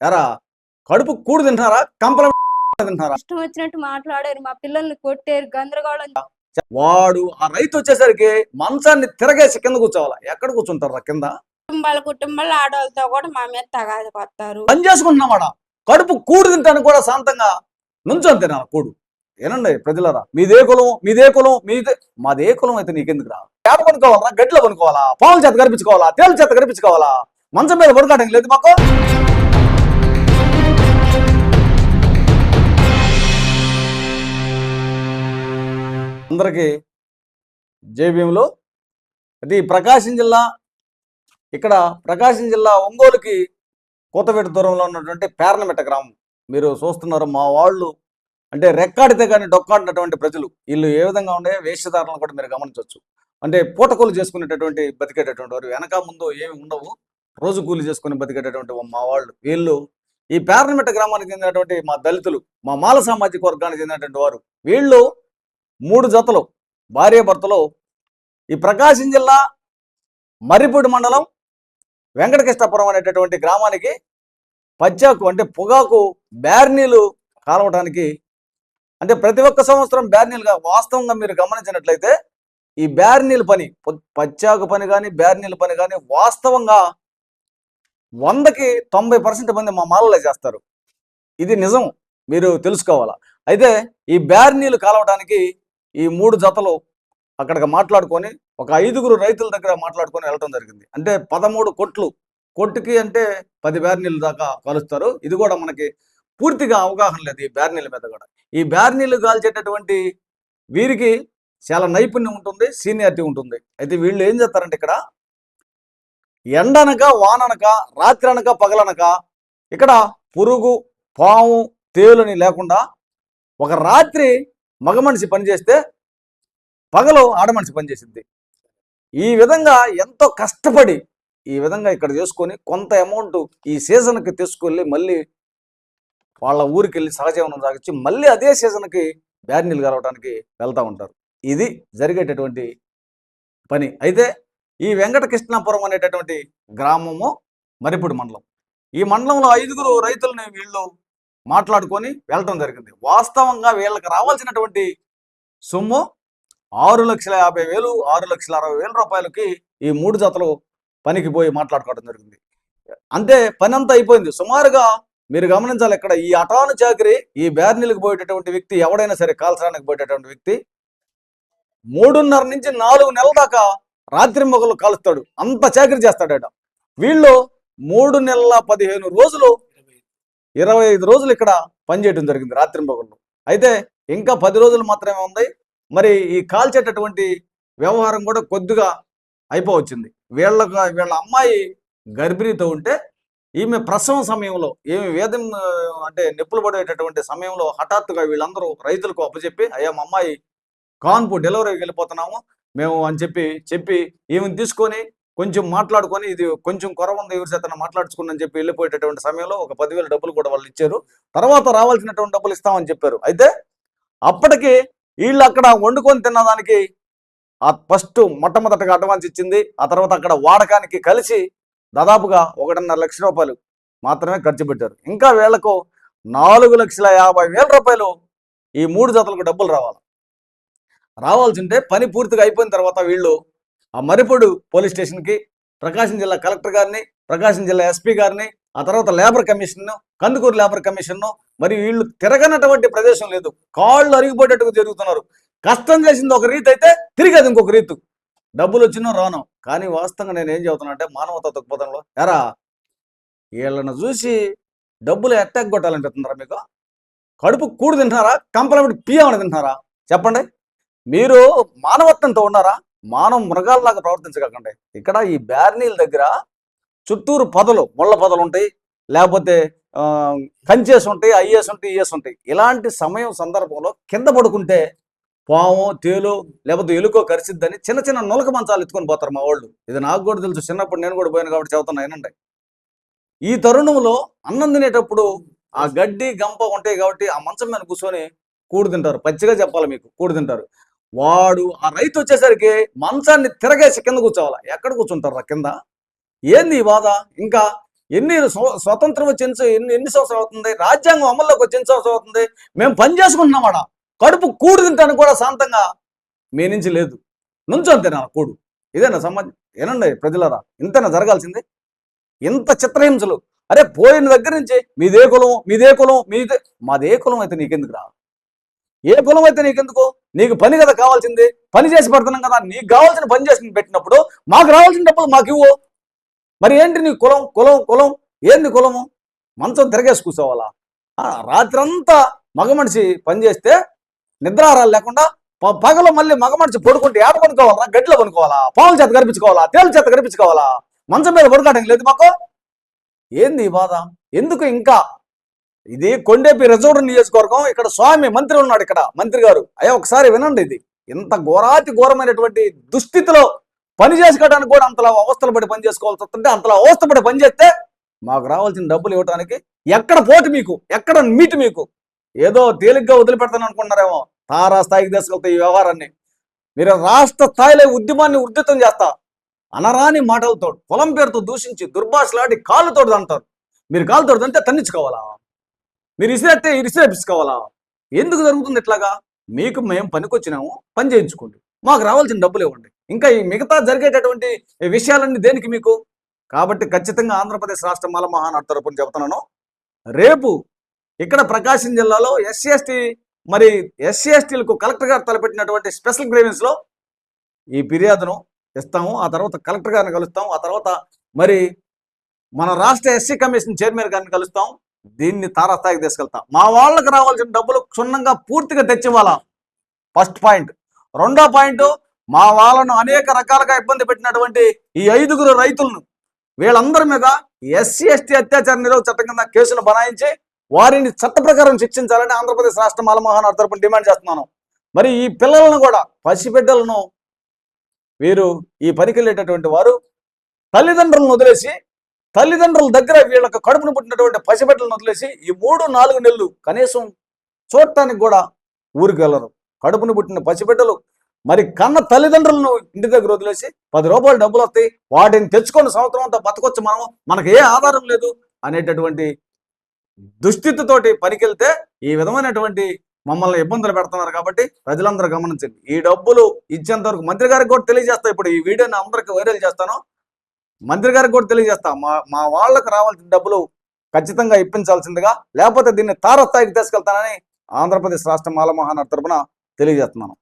ఎరా కడుపు కూడు తింటారా కంపల తింటారా? ఇష్టం వచ్చినట్టు మాట్లాడారు, మా పిల్లల్ని కొట్టారు, గందరగోళం. వాడు ఆ రైతు వచ్చేసరికి మంచాన్ని తిరగేసి కింద కూర్చోవాలా? ఎక్కడ కూర్చుంటారా కింద? కుటుంబాలు ఆడవాళ్ళతో కూడా మా మీద తగాది పడతారు. పని చేసుకుంటున్నావాడా కడుపు కూడు తింటాను కూడా శాంతంగా నుంచొని తినాలి కూడు. ఏనండి ప్రజలరా, మీదే కులం మీదే కులం మీదే, మాదే కులం అయితే నీకెందుకు రా? ఏడ పనుకోవాలా? గడ్డిలో పనుకోవాలా? పావుల చేత కనిపించుకోవాలా? తేళ్ల చేత కనిపించుకోవాలా? మంచం మీద పడుకోవడం లేదు మాకు. అందరికీ జై భీములు. అది ప్రకాశం జిల్లా, ఇక్కడ ప్రకాశం జిల్లా ఒంగోలుకి కోతవేట దూరంలో ఉన్నటువంటి పేర్నమెట్ట గ్రామం మీరు చూస్తున్నారు. మా వాళ్ళు అంటే రెక్కాడితే కానీ డొక్కాడినటువంటి ప్రజలు. వీళ్ళు ఏ విధంగా ఉండే వేషధారణలు కూడా మీరు గమనించవచ్చు. అంటే పూటకూలు చేసుకునేటటువంటి బతికేటటువంటి వారు, వెనక ముందు ఏమి ఉండవు, రోజు కూలి చేసుకుని బతికేటటువంటి మా వాళ్ళు. వీళ్ళు ఈ పేర్నమెట్ట గ్రామానికి చెందినటువంటి మా దళితులు, మా మాల సామాజిక వర్గానికి చెందినటువంటి వారు. వీళ్ళు 3 జతలు భార్యాభర్తలు ఈ ప్రకాశం జిల్లా మర్రిపూడి మండలం వెంకటకృష్ణాపురం అనేటటువంటి గ్రామానికి పచ్చాకు అంటే పొగాకు బ్యార్నీలు కాలవడానికి, అంటే ప్రతి ఒక్క సంవత్సరం బ్యార్నీలుగా వాస్తవంగా మీరు గమనించినట్లయితే ఈ బ్యార్నీల పని, పచ్చాకు పని కానీ బ్యార్నీల పని కానీ వాస్తవంగా 100కి 90% మంది మా మాలలే చేస్తారు. ఇది నిజం, మీరు తెలుసుకోవాలా. అయితే ఈ బ్యార్నీలు కాలవడానికి ఈ 3 జతలు అక్కడికి మాట్లాడుకొని ఒక 5గురు రైతుల దగ్గర మాట్లాడుకొని వెళ్ళడం జరిగింది. అంటే 13 కొట్లు, కొట్టుకి అంటే 10 బ్యార్నీలు దాకా కలుస్తారు. ఇది కూడా మనకి పూర్తిగా అవగాహన లేదు ఈ బ్యార్నీల మీద కూడా. ఈ బ్యార్నీలు కాల్చేటటువంటి వీరికి చాలా నైపుణ్యం ఉంటుంది, సీనియారిటీ ఉంటుంది. అయితే వీళ్ళు ఏం చేస్తారంటే ఇక్కడ ఎండనక వాననక రాత్రి అనక పగలనక ఇక్కడ పురుగు పాము తేలుని లేకుండా ఒక రాత్రి మగ మనిషి పనిచేస్తే పగలు ఆడమనిషి పనిచేసింది. ఈ విధంగా ఎంతో కష్టపడి ఈ విధంగా ఇక్కడ చేసుకొని కొంత అమౌంట్ ఈ సీజన్కి తీసుకెళ్ళి మళ్ళీ వాళ్ళ ఊరికి వెళ్ళి సహజీవనం సాగించి మళ్ళీ అదే సీజన్కి బ్యార్నీలు కలవడానికి వెళ్తూ ఉంటారు. ఇది జరిగేటటువంటి పని. అయితే ఈ వెంకటకృష్ణాపురం అనేటటువంటి గ్రామము మర్రిపూడి మండలం. ఈ మండలంలో 5గురు రైతులని వీళ్ళు మాట్లాడుకొని వెళ్ళటం జరిగింది. వాస్తవంగా వీళ్ళకి రావాల్సినటువంటి సొమ్ము 6,50,000 6,60,000 రూపాయలకి ఈ 3 జతలు పనికి పోయి మాట్లాడుకోవడం జరిగింది. అంతే, పని అంతా అయిపోయింది. సుమారుగా మీరు గమనించాలి, ఇక్కడ ఈ అటాను చాకరీ, ఈ బ్యార్నీలకు పోయేటటువంటి వ్యక్తి ఎవడైనా సరే, కాల్చడానికి పోయేటటువంటి వ్యక్తి 3.5 నుంచి 4 నెలల దాకా రాత్రి మొగలు కాలుస్తాడు. అంత చాకరీ చేస్తాడట. వీళ్ళు 3 నెలల 15 రోజులు 25 రోజులు ఇక్కడ పనిచేయడం జరిగింది రాత్రి మొగళ్ళు. అయితే ఇంకా 10 రోజులు మాత్రమే ఉంది. మరి ఈ కాల్చేటటువంటి వ్యవహారం కూడా కొద్దిగా అయిపోవచ్చింది. వీళ్ళ అమ్మాయి గర్భిణీతో ఉంటే ఈమె ప్రసవం సమయంలో ఏమి వేదం అంటే నొప్పులు పడేటటువంటి సమయంలో హఠాత్తుగా వీళ్ళందరూ రైతులకు అప్పచెప్పి, అయ్యా మా అమ్మాయి కాన్పు డెలివరీకి వెళ్ళిపోతున్నాము మేము అని చెప్పి ఈమెను తీసుకొని కొంచెం మాట్లాడుకొని, ఇది కొంచెం కొరవ ఉంది ఎవరి చేత మాట్లాడుచుకుని చెప్పి వెళ్ళిపోయేటటువంటి సమయంలో ఒక 10,000 డబ్బులు కూడా వాళ్ళు ఇచ్చారు. తర్వాత రావాల్సినటువంటి డబ్బులు ఇస్తామని చెప్పారు. అయితే అప్పటికి వీళ్ళు అక్కడ వండుకొని తిన్నదానికి ఆ ఫస్ట్ మొట్టమొదటిగా అడ్వాన్స్ ఇచ్చింది. ఆ తర్వాత అక్కడ వాడకానికి కలిసి దాదాపుగా 1.5 లక్ష రూపాయలు మాత్రమే ఖర్చు పెట్టారు. ఇంకా వీళ్లకు 4,50,000 రూపాయలు ఈ 3 జతలకు డబ్బులు రావాల్సి ఉంటే పని పూర్తిగా అయిపోయిన తర్వాత వీళ్ళు ఆ మర్రిపూడి పోలీస్ స్టేషన్కి, ప్రకాశం జిల్లా కలెక్టర్ గారిని, ప్రకాశం జిల్లా ఎస్పీ గారిని, ఆ తర్వాత లేబర్ కమిషన్ను, కందుకూరు లేబర్ కమిషన్ను, మరి వీళ్ళు తిరగనటువంటి ప్రదేశం లేదు. కాళ్ళు అరిగిపోయేటట్టుగా జరుగుతున్నారు. కష్టం చేసింది ఒక రీతి అయితే తిరిగి అది ఇంకొక రీతు. డబ్బులు వచ్చినో రాను. కానీ వాస్తవంగా నేను ఏం చెబుతున్నా అంటే మానవతా దృక్పథంలో ఎరా వీళ్ళను చూసి డబ్బులు ఎట్టాక్ కొట్టాలనిపిస్తున్నారా? మీకు కడుపు కూడు తింటున్నారా? కంపలబడి పియ్యమని తింటున్నారా? చెప్పండి. మీరు మానవత్వంతో ఉన్నారా? మానవ మృగాల్లాగా ప్రవర్తించకండి. ఇక్కడ ఈ బ్యార్నీల దగ్గర చుట్టూరు పొదలు, ముళ్ళ పొదలు ఉంటాయి, లేకపోతే కంచేసి ఉంటాయి, ఐఏస్ ఉంటాయి, ఈఎస్ ఉంటాయి. ఇలాంటి సందర్భంలో కింద పడుకుంటే పాము తేలు లేకపోతే ఎలుకో కరిసిద్దని చిన్న చిన్న నులక మంచాలు ఎత్తుకొని పోతారు మా వాళ్ళు. ఇది నాకు కూడా తెలుసు, చిన్నప్పుడు నేను కూడా పోయాను కాబట్టి చెబుతున్నా ఏనండి. ఈ తరుణంలో అన్నం తినేటప్పుడు ఆ గడ్డి గంప ఉంటాయి కాబట్టి ఆ మంచం మీద కూర్చొని కూడు తింటారు. పచ్చిగా చెప్పాలి మీకు, కూడు తింటారు. వాడు ఆ రైతు వచ్చేసరికి మంచాన్ని తిరగేసి కింద కూర్చోవాలా? ఎక్కడ కూర్చుంటారు కింద? ఏంది ఈ బాధ? ఇంకా స్వతంత్రం వచ్చి ఎన్ని సంవత్సరాలు అవుతుంది? రాజ్యాంగం అమల్లోకి వచ్చి ఎన్ని సంవత్సరాలు అవుతుంది? మేము పని చేసుకుంటున్నాం ఆడ. కడుపు కూడు తింటానికి కూడా శాంతంగా మీ నుంచి లేదు. నుంచొని తినాలి కూడు. ఇదేనా సమాజం? ఏనండి ప్రజలరా, ఇంతనా జరగాల్సింది? ఇంత చిత్రహింసలు. అరే పోయిన దగ్గర నుంచి మీదే కులం, మీదే కులం, మీదే. మాదే కులం అయితే నీకెందుకు రా? ఏ కులం అయితే నీకెందుకు? నీకు పని కదా కావాల్సింది. పని చేసి పెడుతున్నాం కదా, నీకు కావాల్సిన పని చేసి పెట్టినప్పుడు మాకు రావాల్సిన డబ్బులు మాకు ఇవ్వు. మరి ఏంటి నీ కులం? కులం కులం ఏంది కులము? మంచం తిరగేసి కూర్చోవాలా? రాత్రంతా మగ మనిషి పనిచేస్తే నిద్రారాలు లేకుండా పగలు మళ్ళీ మగ మనిషి పడుకుంటే ఏడ పనుకోవాలా? గడ్డిలో పనుకోవాలా? పావుల చేత కనిపించుకోవాలా? తేలు చేత కనిపించుకోవాలా? మంచం మీద పడుకోవడం లేదు మాకు. ఏంది ఈ బాధ? ఎందుకు ఇంకా? ఇది కొండేపి రిజర్వ్ నియోజకవర్గం. ఇక్కడ స్వామి మంత్రి ఉన్నాడు. ఇక్కడ మంత్రి గారు, అయ్యా ఒకసారి వినండి. ఇది ఇంత ఘోరాతి ఘోరమైనటువంటి దుస్థితిలో పని చేసుకోవడానికి కూడా అంతలా అవస్థలు పడి పని చేసుకోవాల్సి వస్తుంటే, అంతలా అవస్థపడి పని చేస్తే మాకు రావాల్సిన డబ్బులు ఇవ్వడానికి ఎక్కడ పోటీ మీకు? ఎక్కడ మీటు మీకు? ఏదో తేలిగ్గా వదిలిపెడతాను అనుకుంటున్నారేమో. తారా స్థాయికి తీసుకెళ్తాయి ఈ వ్యవహారాన్ని. మీరు రాష్ట్ర స్థాయిలో ఉద్యమాన్ని ఉధృతం చేస్తా అనరాని మాటలతో, పొలం పేరుతో దూషించి దుర్భాషలాడి కాళ్ళతో అంటారు. మీరు కాళ్ళతో అంటే తన్నించుకోవాలా? మీరు ఇసిరేస్తే ఇసిరేపించుకోవాలా? ఎందుకు జరుగుతుంది ఇట్లాగా? మీకు మేము పనికొచ్చినాము, పని చేయించుకోండి, మాకు రావాల్సిన డబ్బులు ఇవ్వండి. ఇంకా ఈ మిగతా జరిగేటటువంటి విషయాలన్నీ దేనికి మీకు? కాబట్టి ఖచ్చితంగా ఆంధ్రప్రదేశ్ రాష్ట్ర మాల మహానాడు తరపున చెబుతున్నాను, రేపు ఇక్కడ ప్రకాశం జిల్లాలో ఎస్సీ ఎస్టీలకు కలెక్టర్ గారు తలపెట్టినటువంటి స్పెషల్ గ్రీవెన్స్లో ఈ ఫిర్యాదును ఇస్తాము. ఆ తర్వాత కలెక్టర్ గారిని కలుస్తాం. ఆ తర్వాత మరి మన రాష్ట్ర ఎస్సీ కమిషన్ చైర్మన్ గారిని కలుస్తాం. దీన్ని తారాస్థాయికి తీసుకెళ్తాం. మా వాళ్ళకి రావాల్సిన డబ్బులు క్షుణ్ణంగా పూర్తిగా తెచ్చివ్వాలా, ఫస్ట్ పాయింట్. రెండో పాయింట్, మా వాళ్ళను అనేక రకాలుగా ఇబ్బంది పెట్టినటువంటి ఈ 5గురు రైతులను, వీళ్ళందరి మీద ఎస్సీ ఎస్టీ అత్యాచార నిరోధక చట్టం కింద కేసులు బనాయించి వారిని చట్ట ప్రకారం శిక్షించాలని ఆంధ్రప్రదేశ్ రాష్ట్ర మాల మహానాడు తరపున డిమాండ్ చేస్తున్నాను. మరి ఈ పిల్లలను కూడా, పసిబిడ్డలను, వీరు ఈ పనికి వెళ్ళేటటువంటి వారు తల్లిదండ్రులను వదిలేసి, తల్లిదండ్రుల దగ్గర వీళ్ళకి కడుపును పుట్టినటువంటి పసిబిడ్డలను వదిలేసి ఈ 3-4 నెలలు కనీసం చూడటానికి కూడా ఊరికి వెళ్ళరు. కడుపును పుట్టిన పసిబిడ్డలు మరి కన్న తల్లిదండ్రులను ఇంటి దగ్గర వదిలేసి 10 రూపాయలు డబ్బులు వస్తాయి, వాటిని తెచ్చుకొని సంవత్సరం అంతా బతకొచ్చు, మనకు ఏ ఆధారం లేదు అనేటటువంటి దుస్థితితోటి పనికెళ్తే ఈ విధమైనటువంటి మమ్మల్ని ఇబ్బందులు పెడుతున్నారు. కాబట్టి ప్రజలందరూ గమనించండి. ఈ డబ్బులు ఇచ్చేంత వరకు మంత్రి గారికి కూడా తెలియజేస్తా. ఇప్పుడు ఈ వీడియోని అందరికి వైరల్ చేస్తాను, మంత్రి గారికి కూడా తెలియజేస్తా. మా వాళ్ళకు రావాల్సిన డబ్బులు ఖచ్చితంగా ఇప్పించాల్సిందిగా, లేకపోతే దీన్ని తారస్థాయికి తీసుకెళ్తానని ఆంధ్రప్రదేశ్ రాష్ట్ర మాల మహానాడు తరపున తెలియజేస్తున్నాను.